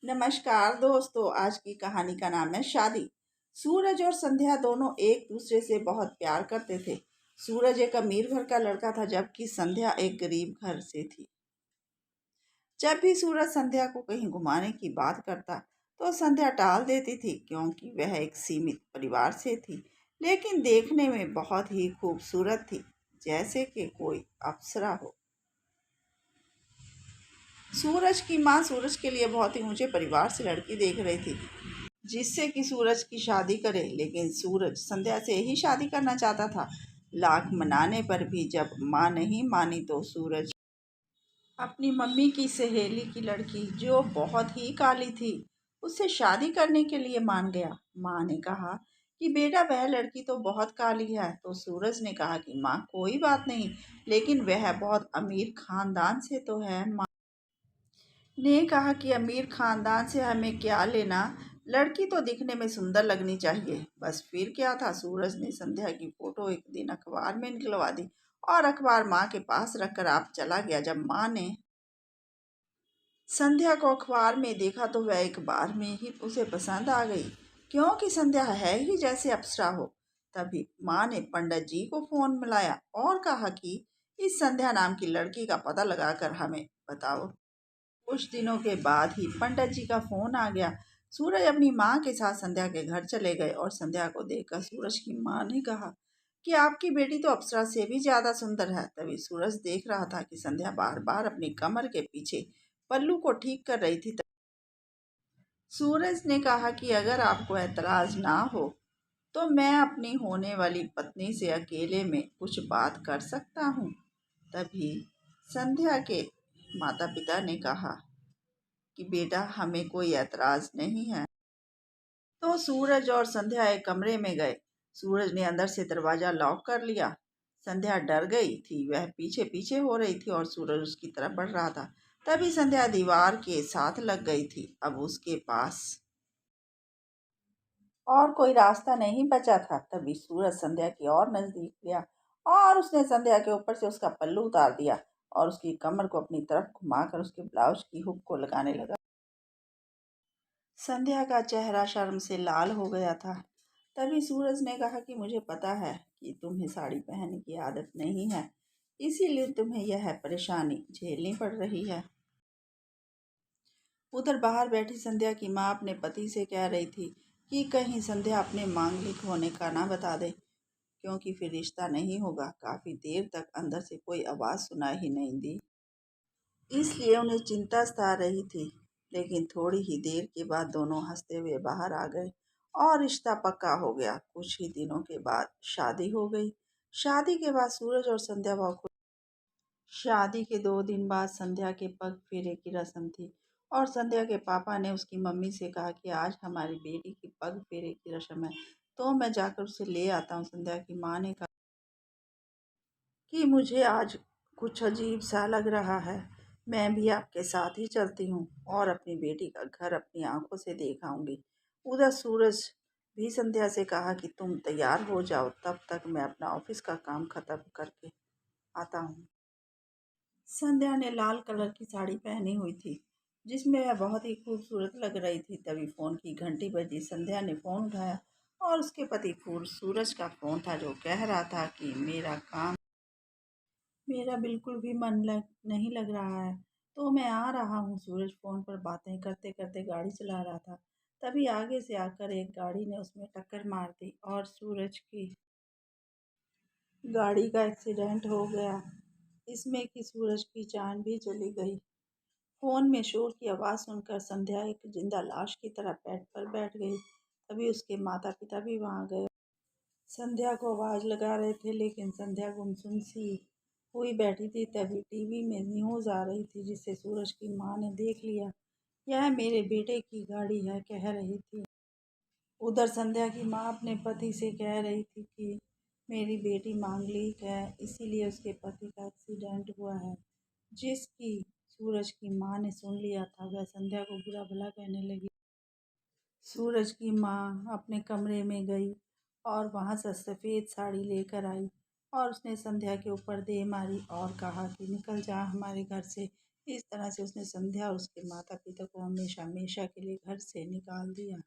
नमस्कार दोस्तों। आज की कहानी का नाम है शादी। सूरज और संध्या दोनों एक दूसरे से बहुत प्यार करते थे। सूरज एक अमीर घर का लड़का था, जबकि संध्या एक गरीब घर से थी। जब भी सूरज संध्या को कहीं घुमाने की बात करता तो संध्या टाल देती थी, क्योंकि वह एक सीमित परिवार से थी, लेकिन देखने में बहुत ही खूबसूरत थी, जैसे कि कोई अप्सरा हो। सूरज की माँ सूरज के लिए बहुत ही ऊंचे परिवार से लड़की देख रही थी, जिससे कि सूरज की शादी करे, लेकिन सूरज संध्या से ही शादी करना चाहता था। लाख मनाने पर भी जब माँ नहीं मानी तो सूरज अपनी मम्मी की सहेली की लड़की, जो बहुत ही काली थी, उससे शादी करने के लिए मान गया। माँ ने कहा कि बेटा, वह लड़की तो बहुत काली है। तो सूरज ने कहा कि माँ कोई बात नहीं, लेकिन वह बहुत अमीर खानदान से तो है। माँ ने कहा कि अमीर खानदान से हमें क्या लेना, लड़की तो दिखने में सुंदर लगनी चाहिए, बस। फिर क्या था, सूरज ने संध्या की फोटो एक दिन अखबार में निकलवा दी और अखबार माँ के पास रखकर आप चला गया। जब माँ ने संध्या को अखबार में देखा तो वह एक बार में ही उसे पसंद आ गई, क्योंकि संध्या है ही जैसे अप्सरा हो। तभी माँ ने पंडित जी को फोन मिलाया और कहा कि इस संध्या नाम की लड़की का पता लगाकर हमें बताओ। कुछ दिनों के बाद ही पंडित जी का फोन आ गया। सूरज अपनी माँ के साथ संध्या के घर चले गए और संध्या को देखकर सूरज की माँ ने कहा कि आपकी बेटी तो अप्सरा से भी ज्यादा सुंदर है। तभी सूरज देख रहा था कि संध्या बार बार अपनी कमर के पीछे पल्लू को ठीक कर रही थी। सूरज ने कहा कि अगर आपको ऐतराज ना हो तो मैं अपनी होने वाली पत्नी से अकेले में कुछ बात कर सकता हूँ। तभी संध्या के माता पिता ने कहा कि बेटा, हमें कोई ऐतराज नहीं है। तो सूरज और संध्या एक कमरे में गए। सूरज ने अंदर से दरवाजा लॉक कर लिया। संध्या डर गई थी, वह पीछे पीछे हो रही थी और सूरज उसकी तरफ बढ़ रहा था। तभी संध्या दीवार के साथ लग गई थी। अब उसके पास और कोई रास्ता नहीं बचा था। तभी सूरज संध्या की और नजदीक गया और उसने संध्या के ऊपर से उसका पल्लू उतार दिया और उसकी कमर को अपनी तरफ घुमाकर उसके ब्लाउज की हुक को लगाने लगा। संध्या का चेहरा शर्म से लाल हो गया था। तभी सूरज ने कहा कि मुझे पता है कि तुम्हें साड़ी पहनने की आदत नहीं है, इसीलिए तुम्हें यह परेशानी झेलनी पड़ रही है। उधर बाहर बैठी संध्या की माँ अपने पति से कह रही थी कि कहीं संध्या अपने मांगलिक होने का ना बता दे, क्योंकि फिर रिश्ता नहीं होगा। काफी देर तक अंदर से कोई आवाज सुनाई ही नहीं दी, इसलिए उन्हें चिंता सता रही थी। लेकिन थोड़ी ही देर के बाद दोनों हंसते हुए बाहर आ गए और रिश्ता पक्का हो गया। कुछ ही दिनों के बाद शादी हो गई। शादी के बाद सूरज और संध्या बहुत खुश। शादी के 2 दिन बाद संध्या के पग फेरे की रस्म थी और संध्या के पापा ने उसकी मम्मी से कहा कि आज हमारी बेटी की पग फेरे की रस्म है, तो मैं जाकर उसे ले आता हूँ। संध्या की माँ ने कहा कि मुझे आज कुछ अजीब सा लग रहा है, मैं भी आपके साथ ही चलती हूँ और अपनी बेटी का घर अपनी आंखों से देख आऊंगी। उधर सूरज भी संध्या से कहा कि तुम तैयार हो जाओ, तब तक मैं अपना ऑफिस का काम खत्म करके आता हूँ। संध्या ने लाल कलर की साड़ी पहनी हुई थी, जिसमें वह बहुत ही खूबसूरत लग रही थी। तभी फोन की घंटी बजी। संध्या ने फोन उठाया और उसके पति सूरज का फोन था, जो कह रहा था कि मेरा बिल्कुल भी नहीं लग रहा है, तो मैं आ रहा हूँ। सूरज फोन पर बातें करते करते गाड़ी चला रहा था। तभी आगे से आकर एक गाड़ी ने उसमें टक्कर मार दी और सूरज की गाड़ी का एक्सीडेंट हो गया, इसमें कि सूरज की जान भी चली गई। फोन में शोर की आवाज़ सुनकर संध्या एक जिंदा लाश की तरह बेड पर बैठ गई। तभी उसके माता पिता भी वहां गए। संध्या को आवाज लगा रहे थे, लेकिन संध्या गुमसुम सी हुई बैठी थी। तभी टीवी में न्यूज आ रही थी, जिसे सूरज की माँ ने देख लिया। यह मेरे बेटे की गाड़ी है, कह रही थी। उधर संध्या की माँ अपने पति से कह रही थी कि मेरी बेटी मांगलिक है, इसीलिए उसके पति का एक्सीडेंट हुआ है। जिसकी सूरज की माँ ने सुन लिया था, वह संध्या को बुरा भला कहने लगी। सूरज की माँ अपने कमरे में गई और वहां से सफ़ेद साड़ी लेकर आई और उसने संध्या के ऊपर दे मारी और कहा कि निकल जा हमारे घर से, इस तरह से उसने संध्या और उसके माता पिता को हमेशा हमेशा के लिए घर से निकाल दिया।